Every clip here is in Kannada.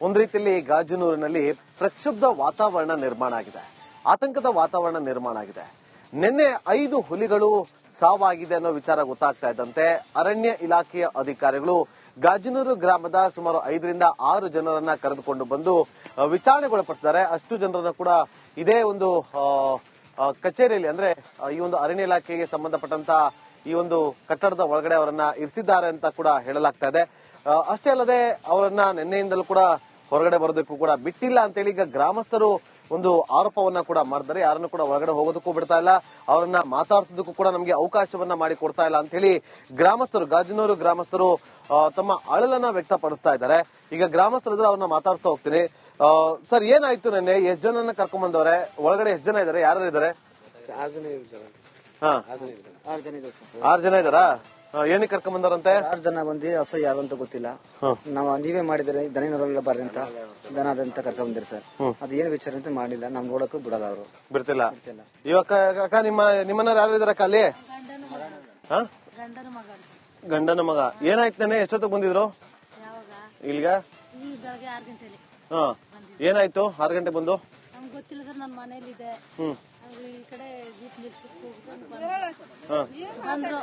ಒಂದು ರೀತಿಯಲ್ಲಿ ಗಾಜನೂರಿನಲ್ಲಿ ಪ್ರಕ್ಷುಬ್ಧ ವಾತಾವರಣ ನಿರ್ಮಾಣ ಆಗಿದೆ, ಆತಂಕದ ವಾತಾವರಣ ನಿರ್ಮಾಣ ಆಗಿದೆ. ನಿನ್ನೆ 5 ಹುಲಿಗಳು ಸಾವಾಗಿದೆ ಅನ್ನೋ ವಿಚಾರ ಗೊತ್ತಾಗ್ತಾ ಇದ್ದಂತೆ ಅರಣ್ಯ ಇಲಾಖೆಯ ಅಧಿಕಾರಿಗಳು ಗಾಜನೂರು ಗ್ರಾಮದ ಸುಮಾರು 5ರಿಂದ 6 ಜನರನ್ನ ಕರೆದುಕೊಂಡು ಬಂದು ವಿಚಾರಣೆಗೊಳಪಡಿಸಿದ್ದಾರೆ. ಅಷ್ಟು ಜನರನ್ನ ಕೂಡ ಇದೇ ಒಂದು ಕಚೇರಿಯಲ್ಲಿ ಅಂದ್ರೆ ಈ ಒಂದು ಅರಣ್ಯ ಇಲಾಖೆಗೆ ಸಂಬಂಧಪಟ್ಟಂತ ಈ ಒಂದು ಕಟ್ಟಡದ ಒಳಗಡೆ ಅವರನ್ನ ಇರಿಸಿದ್ದಾರೆ ಅಂತ ಕೂಡ ಹೇಳಲಾಗ್ತಾ ಇದೆ. ಅಷ್ಟೇ ಅಲ್ಲದೆ ಅವರನ್ನ ನಿನ್ನೆಯಿಂದಲೂ ಕೂಡ ಹೊರಗಡೆ ಬರೋದಕ್ಕೂ ಕೂಡ ಬಿಟ್ಟಿಲ್ಲ ಅಂತೇಳಿ ಈಗ ಗ್ರಾಮಸ್ಥರು ಒಂದು ಆರೋಪವನ್ನ ಕೂಡ ಮಾಡಿದ್ದಾರೆ. ಯಾರನ್ನು ಕೂಡ ಒಳಗಡೆ ಹೋಗೋದಕ್ಕೂ ಬಿಡ್ತಾ ಇಲ್ಲ, ಅವರನ್ನ ಮಾತಾಡ್ಸೋದಕ್ಕೂ ಕೂಡ ನಮಗೆ ಅವಕಾಶವನ್ನ ಮಾಡಿ ಕೊಡ್ತಾ ಇಲ್ಲ ಅಂತ ಹೇಳಿ ಗ್ರಾಮಸ್ಥರು, ಗಾಜನೂರು ಗ್ರಾಮಸ್ಥರು ತಮ್ಮ ಅಳಲನ್ನ ವ್ಯಕ್ತಪಡಿಸ್ತಾ ಇದ್ದಾರೆ. ಈಗ ಗ್ರಾಮಸ್ಥರಿದ್ರೆ ಅವ್ರನ್ನ ಮಾತಾಡ್ತಾ ಹೋಗ್ತೀನಿ. ಸರ್, ಏನಾಯ್ತು ನಿನ್ನೆ? ಎಷ್ಟು ಜನನ್ನ ಕರ್ಕೊಂಡ್ ಬಂದವ್ರೆ? ಒಳಗಡೆ ಎಷ್ಟು ಜನ ಇದಾರೆ? ಯಾರು ಇದಾರೆ? 6 ಜನ ಇದಾರಾ? ಏನಕ್ಕೆ ಕರ್ಕೊಂಡ್ ಬಂದಾರಂತೆ? 6 ಜನ ಬಂದು ಹಸ ಯಾರು ಅಂತ ಗೊತ್ತಿಲ್ಲ. ನಾವು ನೀವೇ ಮಾಡಿದ್ರೆ ದನಿನವರೆಲ್ಲ ಬರ್ರಿ ಅಂತ ದನ ಅದಂತ ಕರ್ಕೊಂಡ್ ಬಂದಿರಿ ಸರ್. ಅದು ಏನ್ ವಿಚಾರ ಅಂತ ಮಾಡಿಲ್ಲ, ನಮ್ ನೋಡಕ್ಕೂ ಬಿಡಲ್ಲ ಅವರು, ಬಿಡ್ತಿಲ್ಲ. ಇವಾಗ ನಿಮ್ಮನ್ನ ಯಾರು ಇದಾರಕ್ಕ ಅಲ್ಲಿ? ಗಂಡನ ಮಗ. ಏನಾಯ್ತು ನೆನೆ? ಎಷ್ಟೊತ್ತಿಗೆ ಬಂದಿದ್ರು ಇಲ್ಲಿಗ? ಏನಾಯ್ತು? 6 ಗಂಟೆ ಬಂದು? ಗೊತ್ತಿಲ್ಲ ಸರ್, ನನ್ನ ಮನೇಲಿದೆ. ಈ ಕಡೆ ಜೀಪ್ ನಿಲ್ಸ್ಬಿಟ್ಟು ಬಂದ್ರು.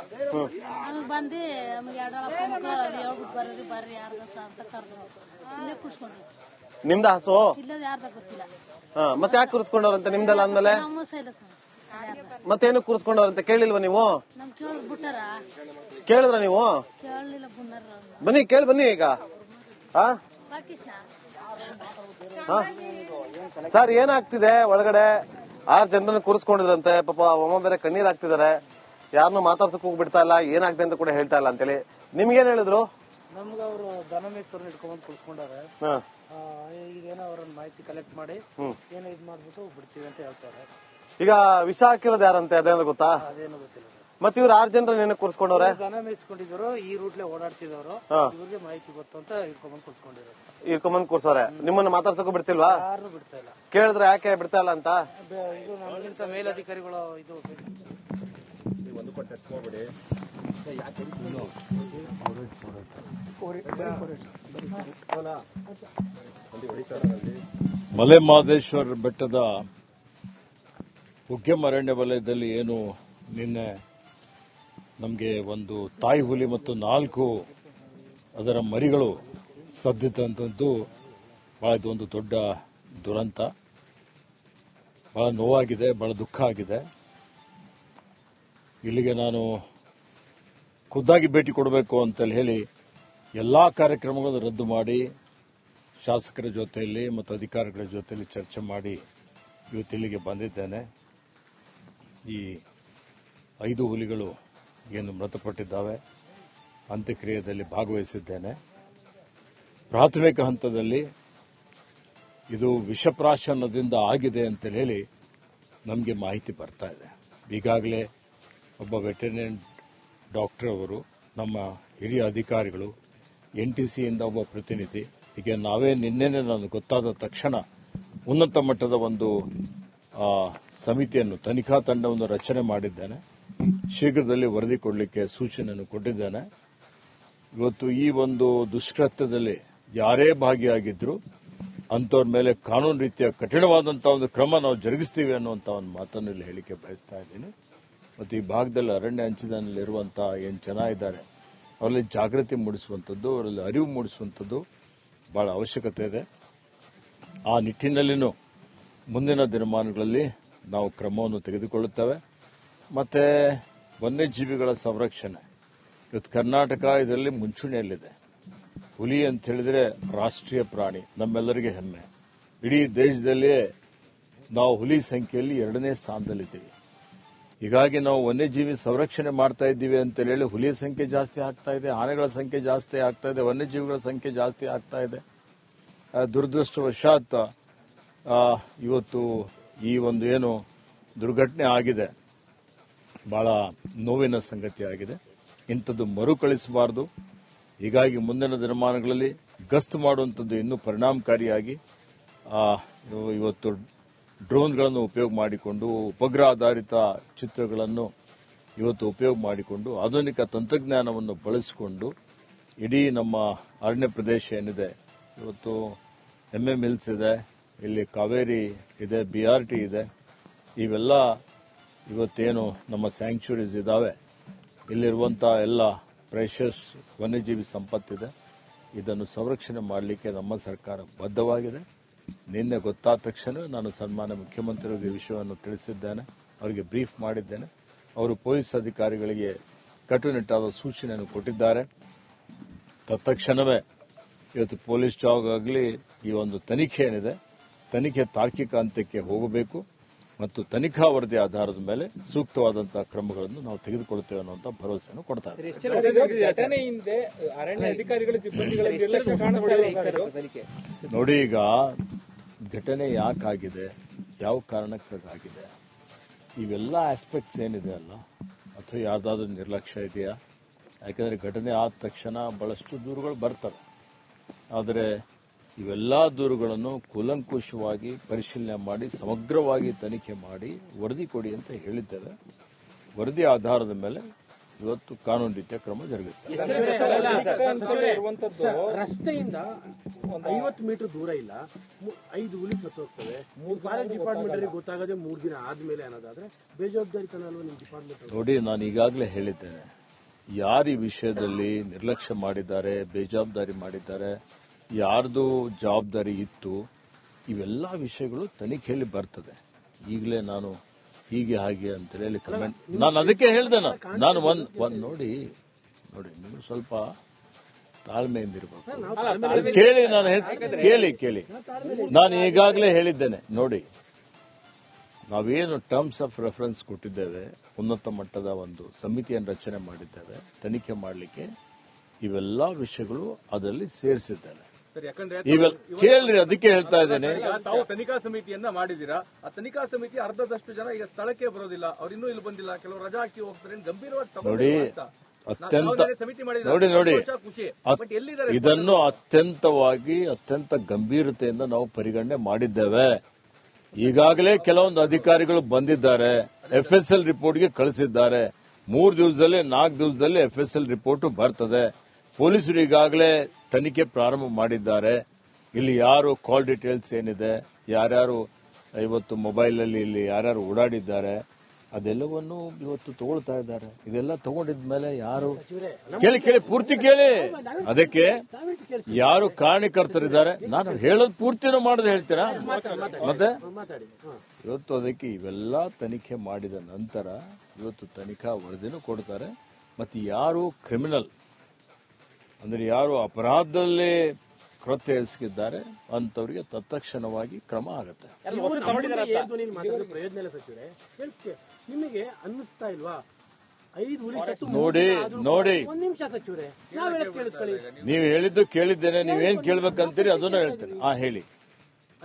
ನಮಗ್ ಬಂದು ನಮಗೆ ಹೇಳ್ಬಿಟ್ಟು ಬರ್ರಿ ಯಾರ್ದಸ ಅಂತ ಕರೆದ್ರು. ಇಲ್ಲೇ ಕೂರ್ಸ್ಕೊಂಡ್ರು. ನಿಮ್ದ ಹಸು? ಇಲ್ಲದ ಯಾರ್ದ ಗೊತ್ತಿಲ್ಲ. ಮತ್ತೆ ಯಾಕೆ ಕೂರಿಸ್ಕೊಂಡವ್ರಂತೆ? ನಿಮ್ದಲ್ಲ ಅಂದ್ಮೇಲೆ ನಮ್ಮ ಸೈಲ ಸರ್. ಮತ್ತೇನು ಕೂರಿಸ್ಕೊಂಡವ್ರಂತೆ? ಕೇಳಿಲ್ವಾ ನೀವು? ನಮ್ ಕೇಳಿದ್ ಬಿಟ್ಟಾರ. ಕೇಳಿದ್ರ ನೀವು? ಕೇಳಲಿಲ್ಲ, ಬುಣ್ಣಾರ. ಬನ್ನಿ, ಕೇಳಿ ಬನ್ನಿ ಈಗ. ಸರ್, ಏನಾಗ್ತಿದೆ ಒಳಗಡೆ? 6 ಜನರನ್ನ ಕೂರಿಸ್ಕೊಂಡಿದ್ರಂತೆ. ಪಾಪ ಅಮ್ಮ ಬೇರೆ ಕಣ್ಣೀರ್ ಹಾಕ್ತಿದಾರೆ. ಯಾರನ್ನು ಮಾತಾಡ್ಸಕ್ ಹೋಗ್ಬಿಡ್ತಾ ಇಲ್ಲ, ಏನಾಗ್ತದೆ ಅಂತ ಕೂಡ ಹೇಳ್ತಾ ಇಲ್ಲ ಅಂತೇಳಿ. ನಿಮ್ಗೇನ್ ಹೇಳಿದ್ರು? ನಮ್ಗ ಅವರು ದನ ಮೇಯ್ಸೋರ್ನ ಇಟ್ಕೊಂಡ್ ಕೂರಿಸ್ಕೊಂಡಾರೆ. ಈಗೇನೋ ಅವ್ರನ್ನ ಮಾಹಿತಿ ಕಲೆಕ್ಟ್ ಮಾಡಿ ಏನೋ ಇದ್ ಮಾಡ್ಬಿಟ್ಟು ಬಿಡ್ತೀವಿ ಅಂತ ಹೇಳ್ತಾರೆ. ಈಗ ವಿಷ ಹಾಕಿರೋದು ಯಾರಂತೆ? ಅದೇನೋ ಗೊತ್ತಾ? ಅದೇನೋ ಗೊತ್ತಿಲ್ಲ. ಮತ್ತೆ ಇವ್ರು 6 ಜನರ ಏನ ಕೂರಿಸ್ಕೊಂಡವ್ರೆ? ದನ ಮೇಯಿಸ್ಕೊಂಡಿದ್ರು, ಈ ರೂಟ್ಲೆ ಓಡಾಡ್ತಿದವರು. ಇವ್ರಿಗೆ ಮಾಹಿತಿ ಗೊತ್ತು ಅಂತ ಇಟ್ಕೊಂಡ್ ಕೂರಿಸ್ಕೊಂಡಿದ್ರು. ಇಟ್ಕೊಂಡ್ ಕೂರ್ಸೋರೆ. ನಿಮ್ಮನ್ನ ಮಾತಾಡ್ಸಕ್ಕೂ ಬಿಡ್ತಿಲ್ವಾ? ಯಾರು ಬಿಡ್ತಾ ಇಲ್ಲ. ಕೇಳಿದ್ರೆ ಯಾಕೆ ಬಿಡ್ತಾ ಇಲ್ಲ ಅಂತ? ಇದು ನಮಗಿಂತ ಮೇಲಧಿಕಾರಿಗಳು ಇದು ಮಲೆ ಮಹದೇಶ್ವರ ಬೆಟ್ಟದ ಉಗ್ಯಂ ಅರಣ್ಯ ವಲಯದಲ್ಲಿ ಏನು ನಿನ್ನೆ ನಮಗೆ ಒಂದು ತಾಯಿ ಹುಲಿ ಮತ್ತು 4 ಅದರ ಮರಿಗಳು ಸದ್ದಿದ್ದಂಥದ್ದು ಬಹಳ ಇದೊಂದು ದೊಡ್ಡ ದುರಂತ. ಬಹಳ ನೋವಾಗಿದೆ, ಬಹಳ ದುಃಖ ಆಗಿದೆ. ಇಲ್ಲಿಗೆ ನಾನು ಖುದ್ದಾಗಿ ಭೇಟಿ ಕೊಡಬೇಕು ಅಂತ ಹೇಳಿ ಎಲ್ಲಾ ಕಾರ್ಯಕ್ರಮಗಳನ್ನು ರದ್ದು ಮಾಡಿ ಶಾಸಕರ ಜೊತೆಯಲ್ಲಿ ಮತ್ತು ಅಧಿಕಾರಿಗಳ ಜೊತೆಯಲ್ಲಿ ಚರ್ಚೆ ಮಾಡಿ ಇವತ್ತಿಲ್ಲಿಗೆ ಬಂದಿದ್ದೇನೆ. ಈ 5 ಹುಲಿಗಳು ಏನು ಮೃತಪಟ್ಟಿದ್ದಾವೆ, ಅಂತ್ಯಕ್ರಿಯೆಯಲ್ಲಿ ಭಾಗವಹಿಸಿದ್ದೇನೆ. ಪ್ರಾಥಮಿಕ ಹಂತದಲ್ಲಿ ಇದು ವಿಷಪ್ರಾಶನದಿಂದ ಆಗಿದೆ ಅಂತ ಹೇಳಿ ನಮಗೆ ಮಾಹಿತಿ ಬರ್ತಾ ಇದೆ. ಈಗಾಗಲೇ ಒಬ್ಬ ವೆಟರ್ನರಿ ಡಾಕ್ಟರ್ ಅವರು, ನಮ್ಮ ಹಿರಿಯ ಅಧಿಕಾರಿಗಳು, NTCಯಿಂದ ಒಬ್ಬ ಪ್ರತಿನಿಧಿ, ಹೀಗೆ ನಾವೇ ನಿನ್ನೆನೆ ನನಗೆ ಗೊತ್ತಾದ ತಕ್ಷಣ ಉನ್ನತ ಮಟ್ಟದ ಒಂದು ಸಮಿತಿಯನ್ನು, ತನಿಖಾ ತಂಡವನ್ನು ರಚನೆ ಮಾಡಿದ್ದೇನೆ. ಶೀಘ್ರದಲ್ಲಿ ವರದಿ ಕೊಡಲಿಕ್ಕೆ ಸೂಚನೆಯನ್ನು ಕೊಟ್ಟಿದ್ದೇನೆ. ಇವತ್ತು ಈ ಒಂದು ದುಷ್ಕೃತ್ಯದಲ್ಲಿ ಯಾರೇ ಭಾಗಿಯಾಗಿದ್ರು ಅಂತವ್ರ ಮೇಲೆ ಕಾನೂನು ರೀತಿಯ ಕಠಿಣವಾದಂತಹ ಒಂದು ಕ್ರಮ ನಾವು ಜರುಗಿಸ್ತೀವಿ ಅನ್ನುವಂತಹ ಒಂದು ಮಾತನ್ನು ಇಲ್ಲಿ ಹೇಳಿಕೆ ಬಯಸ್ತಾ ಇದ್ದೀನಿ. ಮತ್ತು ಈ ಭಾಗದಲ್ಲಿ ಅರಣ್ಯ ಅಂಚಿನಲ್ಲಿರುವಂತಹ ಏನು ಜನ ಇದ್ದಾರೆ ಅವರಲ್ಲಿ ಜಾಗೃತಿ ಮೂಡಿಸುವಂಥದ್ದು, ಅವರಲ್ಲಿ ಅರಿವು ಮೂಡಿಸುವಂಥದ್ದು ಬಹಳ ಅವಶ್ಯಕತೆ ಇದೆ. ಆ ನಿಟ್ಟಿನಲ್ಲಿನೂ ಮುಂದಿನ ದಿನಮಾನಗಳಲ್ಲಿ ನಾವು ಕ್ರಮವನ್ನು ತೆಗೆದುಕೊಳ್ಳುತ್ತೇವೆ. ಮತ್ತೆ ವನ್ಯಜೀವಿಗಳ ಸಂರಕ್ಷಣೆ, ಇವತ್ತು ಕರ್ನಾಟಕ ಇದರಲ್ಲಿ ಮುಂಚೂಣಿಯಲ್ಲಿದೆ. ಹುಲಿ ಅಂತ ಹೇಳಿದ್ರೆ ರಾಷ್ಟ್ರೀಯ ಪ್ರಾಣಿ, ನಮ್ಮೆಲ್ಲರಿಗೆ ಹೆಮ್ಮೆ. ಇಡೀ ದೇಶದಲ್ಲಿಯೇ ನಾವು ಹುಲಿ ಸಂಖ್ಯೆಯಲ್ಲಿ 2ನೇ ಸ್ಥಾನದಲ್ಲಿದ್ದೀವಿ. ಹೀಗಾಗಿ ನಾವು ವನ್ಯಜೀವಿ ಸಂರಕ್ಷಣೆ ಮಾಡ್ತಾ ಇದ್ದೀವಿ ಅಂತ ಹೇಳಿ ಹುಲಿಯ ಸಂಖ್ಯೆ ಜಾಸ್ತಿ ಆಗ್ತಾ ಇದೆ, ಆನೆಗಳ ಸಂಖ್ಯೆ ಜಾಸ್ತಿ ಆಗ್ತಾ ಇದೆ, ವನ್ಯಜೀವಿಗಳ ಸಂಖ್ಯೆ ಜಾಸ್ತಿ ಆಗ್ತಾ ಇದೆ. ದುರದೃಷ್ಟವಶಾತ್ ಇವತ್ತು ಈ ಒಂದು ಏನು ದುರ್ಘಟನೆ ಆಗಿದೆ, ಬಹಳ ನೋವಿನ ಸಂಗತಿ ಆಗಿದೆ. ಇಂಥದ್ದು ಮರುಕಳಿಸಬಾರದು. ಹೀಗಾಗಿ ಮುಂದಿನ ದಿನಮಾನಗಳಲ್ಲಿ ಗಸ್ತು ಮಾಡುವಂಥದ್ದು ಇನ್ನೂ ಪರಿಣಾಮಕಾರಿಯಾಗಿ ಇವತ್ತು ಡ್ರೋನ್ಗಳನ್ನು ಉಪಯೋಗ ಮಾಡಿಕೊಂಡು, ಉಪಗ್ರಹ ಆಧಾರಿತ ಚಿತ್ರಗಳನ್ನು ಇವತ್ತು ಉಪಯೋಗ ಮಾಡಿಕೊಂಡು, ಆಧುನಿಕ ತಂತ್ರಜ್ಞಾನವನ್ನು ಬಳಸಿಕೊಂಡು ಇಡೀ ನಮ್ಮ ಅರಣ್ಯ ಪ್ರದೇಶ ಏನಿದೆ ಇವತ್ತು ಎಮ್ಮೆ ಮಿಲ್ಸ್ ಇದೆ, ಇಲ್ಲಿ ಕಾವೇರಿ ಇದೆ, BRT ಇದೆ. ಇವೆಲ್ಲ ಇವತ್ತೇನು ನಮ್ಮ ಸ್ಯಾಂಕ್ಚುರೀಸ್ ಇದಾವೆ, ಇಲ್ಲಿರುವಂತಹ ಎಲ್ಲ ಪ್ರೆಷಸ್ ವನ್ಯಜೀವಿ ಸಂಪತ್ತಿದೆ. ಇದನ್ನು ಸಂರಕ್ಷಣೆ ಮಾಡಲಿಕ್ಕೆ ನಮ್ಮ ಸರ್ಕಾರ ಬದ್ಧವಾಗಿದೆ. ನಿನ್ನೆ ಗೊತ್ತಾದ ತಕ್ಷಣ ನಾನು ಸನ್ಮಾನ್ಯ ಮುಖ್ಯಮಂತ್ರಿಗಳಿಗೆ ಈ ವಿಷಯವನ್ನು ತಿಳಿಸಿದ್ದೇನೆ, ಅವರಿಗೆ ಬ್ರೀಫ್ ಮಾಡಿದ್ದೇನೆ. ಅವರು ಪೊಲೀಸ್ ಅಧಿಕಾರಿಗಳಿಗೆ ಕಟ್ಟುನಿಟ್ಟಾದ ಸೂಚನೆಯನ್ನು ಕೊಟ್ಟಿದ್ದಾರೆ. ತತ್ಕ್ಷಣವೇ ಇವತ್ತು ಪೊಲೀಸ್ ಜಾಬ್ ಆಗಲಿ ಈ ಒಂದು ತನಿಖೆ ಏನಿದೆ, ತನಿಖೆ ತಾರ್ಕಿಕ ಅಂತ್ಯಕ್ಕೆ ಹೋಗಬೇಕು ಮತ್ತು ತನಿಖಾ ವರದಿ ಆಧಾರದ ಮೇಲೆ ಸೂಕ್ತವಾದಂತಹ ಕ್ರಮಗಳನ್ನು ನಾವು ತೆಗೆದುಕೊಳ್ತೇವೆ ಅನ್ನುವಂಥ ಭರವಸೆಯನ್ನು ಕೊಡ್ತಾ ಇದ್ದೇವೆ. ನೋಡಿ, ಈಗ ಘಟನೆ ಯಾಕಾಗಿದೆ, ಯಾವ ಕಾರಣಕ್ಕಾಗಿದೆ, ಇವೆಲ್ಲ ಆಸ್ಪೆಕ್ಟ್ಸ್ ಏನಿದೆ ಅಲ್ಲ, ಅಥವಾ ಯಾವ್ದಾದ್ರು ನಿರ್ಲಕ್ಷ್ಯ ಇದೆಯಾ? ಯಾಕಂದ್ರೆ ಘಟನೆ ಆದ ತಕ್ಷಣ ಬಹಳಷ್ಟು ದೂರುಗಳು ಬರ್ತವೆ. ಆದರೆ ಇವೆಲ್ಲ ದೂರುಗಳನ್ನು ಕೂಲಂಕುಷವಾಗಿ ಪರಿಶೀಲನೆ ಮಾಡಿ ಸಮಗ್ರವಾಗಿ ತನಿಖೆ ಮಾಡಿ ವರದಿ ಕೊಡಿ ಅಂತ ಹೇಳಿದ್ದೇವೆ. ವರದಿ ಆಧಾರದ ಮೇಲೆ ಇವತ್ತು ಕಾನೂನು ರೀತಿಯ ಕ್ರಮ ಜರುಗಿಸ್ತೇವೆ. ರಸ್ತೆಯಿಂದ 50 ಮೀಟರ್ ದೂರ ಇಲ್ಲ, 5 ಹುಲಿ ಸತ್ತು ಹೋಗ್ತವೆ. ಫಾರೆಸ್ಟ್ ಡಿಪಾರ್ಟ್ಮೆಂಟ್ ಗೊತ್ತಾಗದೆ 3 ದಿನ ಆದ್ಮೇಲೆ ಅನ್ನೋದಾದ್ರೆ ಬೇಜವಾಬ್ದಾರಿತನ ಅಲ್ವಾ ನಿಮ್ ಡಿಪಾರ್ಟ್ಮೆಂಟ್? ನೋಡಿ, ನಾನು ಈಗಾಗಲೇ ಹೇಳಿದ್ದೇನೆ, ಯಾರು ಈ ವಿಷಯದಲ್ಲಿ ನಿರ್ಲಕ್ಷ್ಯ ಮಾಡಿದ್ದಾರೆ, ಬೇಜವಾಬ್ದಾರಿ ಮಾಡಿದ್ದಾರೆ, ಯಾರ್ದು ಜವಾಬ್ದಾರಿ ಇತ್ತು, ಇವೆಲ್ಲ ವಿಷಯಗಳು ತನಿಖೆಯಲ್ಲಿ ಬರ್ತದೆ. ಈಗಲೇ ನಾನು ಹೀಗೆ ಹಾಗೆ ಅಂತ ಹೇಳಿ ಕಮೆಂಟ್, ನಾನು ಅದಕ್ಕೆ ಹೇಳಿದೆ. ನಾನು ಒಂದ್ ನೋಡಿ ನೀವು ಸ್ವಲ್ಪ ತಾಳ್ಮೆಯಿಂದಿರಬೇಕು. ಕೇಳಿ, ನಾನು ಕೇಳಿ ನಾನು ಈಗಾಗಲೇ ಹೇಳಿದ್ದೇನೆ. ನೋಡಿ, ನಾವೇನು ಟರ್ಮ್ಸ್ ಆಫ್ ರೆಫರೆನ್ಸ್ ಕೊಟ್ಟಿದ್ದೇವೆ, ಉನ್ನತ ಮಟ್ಟದ ಒಂದು ಸಮಿತಿಯನ್ನು ರಚನೆ ಮಾಡಿದ್ದೇವೆ ತನಿಖೆ ಮಾಡಲಿಕ್ಕೆ, ಇವೆಲ್ಲ ವಿಷಯಗಳು ಅದರಲ್ಲಿ ಸೇರಿಸಿದ್ದೇವೆ. ಕೇಳ್ರಿ, ಅದಕ್ಕೆ ಹೇಳ್ತಾ ಇದ್ದೇನೆ. ತಾವು ತನಿಖಾ ಸಮಿತಿಯನ್ನ ಮಾಡಿದೀರಾ, ಆ ತನಿಖಾ ಸಮಿತಿ ಅರ್ಧದಷ್ಟು ಜನ ಈಗ ಸ್ಥಳಕ್ಕೆ ಬರೋದಿಲ್ಲ, ಅವ್ರು ಇನ್ನೂ ಇಲ್ಲಿ ಬಂದಿಲ್ಲ, ಕೆಲವರು ರಜಾ ಹಾಕಿ ಹೋಗ್ತಾರೆ. ಗಂಭೀರವಾಗಿ ನೋಡಿ, ಇದನ್ನು ಅತ್ಯಂತ ಗಂಭೀರತೆಯಿಂದ ನಾವು ಪರಿಗಣನೆ ಮಾಡಿದ್ದೇವೆ. ಈಗಾಗಲೇ ಕೆಲವೊಂದು ಅಧಿಕಾರಿಗಳು ಬಂದಿದ್ದಾರೆ, FSL ರಿಪೋರ್ಟ್ಗೆ ಕಳಿಸಿದ್ದಾರೆ. 3 ದಿವಸದಲ್ಲಿ 4 ದಿವಸದಲ್ಲಿ FSL ರಿಪೋರ್ಟ್ ಬರ್ತದೆ. ಪೊಲೀಸರು ಈಗಾಗಲೇ ತನಿಖೆ ಪ್ರಾರಂಭ ಮಾಡಿದ್ದಾರೆ. ಇಲ್ಲಿ ಯಾರು ಕಾಲ್ ಡೀಟೇಲ್ಸ್ ಏನಿದೆ, ಯಾರ್ಯಾರು ಇವತ್ತು ಮೊಬೈಲ್ ಅಲ್ಲಿ ಇಲ್ಲಿ ಯಾರ್ಯಾರು ಓಡಾಡಿದ್ದಾರೆ, ಅದೆಲ್ಲವನ್ನು ಇವತ್ತು ತಗೊಳ್ತಾ ಇದ್ದಾರೆ. ಇದೆಲ್ಲ ತಗೊಂಡಿದ್ಮೇಲೆ ಯಾರು ಕೇಳಿ ಪೂರ್ತಿ ಕೇಳಿ, ಅದಕ್ಕೆ ಯಾರು ಕಾರಣಕರ್ತರಿದ್ದಾರೆ, ನಾನು ಹೇಳೋದು ಪೂರ್ತಿನೂ ಮಾಡದೆ ಹೇಳ್ತೀರಾ ಮತ್ತೆ? ಇವತ್ತು ಅದಕ್ಕೆ ಇವೆಲ್ಲ ತನಿಖೆ ಮಾಡಿದ ನಂತರ ಇವತ್ತು ತನಿಖಾ ವರದಿನೂ ಕೊಡ್ತಾರೆ. ಮತ್ತೆ ಯಾರು ಕ್ರಿಮಿನಲ್ ಅಂದ್ರೆ ಯಾರು ಅಪರಾಧದಲ್ಲಿ ಕೃತ್ಯ ಎಸಗಿದ್ದಾರೆ ಅಂತವರಿಗೆ ತತ್ಕ್ಷಣವಾಗಿ ಕ್ರಮ ಆಗುತ್ತೆ. ಪ್ರಯೋಜನ ಇಲ್ಲ ಸಚಿವರೇ, ನಿಮಗೆ ಅನ್ನಿಸ್ತಾ ಇಲ್ವಾ? 5 ಹುಲಿ ನೋಡಿ ಒಂದ್ ನಿಮಿಷ ಸಚಿವರೇ, ನಾವ್ ಹೇಳಕ್ ಕೇಳಿಸ್ಕೊಳ್ಳಿ. ನೀವು ಹೇಳಿದ್ದು ಕೇಳಿದ್ದೇನೆ, ನೀವೇನ್ ಕೇಳ್ಬೇಕಂತೀರಿ ಅದನ್ನ ಹೇಳ್ತೇನೆ. ಹೇಳಿ.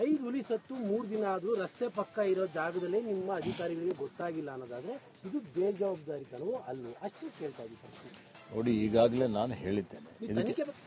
5 ಹುಲಿ ಸತ್ತು 3 ದಿನ ಆದ್ರೂ ರಸ್ತೆ ಪಕ್ಕ ಇರೋ ಜಾಗದಲ್ಲೇ ನಿಮ್ಮ ಅಧಿಕಾರಿಗಳಿಗೆ ಗೊತ್ತಾಗಿಲ್ಲ ಅನ್ನೋದಾದ್ರೆ ಇದು ಬೇಜವಾಬ್ದಾರಿತನವೋ ಅಲ್ವೋ ಅಷ್ಟು ಕೇಳ್ತಾ ಇದ್ದೀವಿ. ನೋಡಿ, ಈಗಾಗಲೇ ನಾನು ಹೇಳಿದ್ದೇನೆ, ಇದಕ್ಕೆ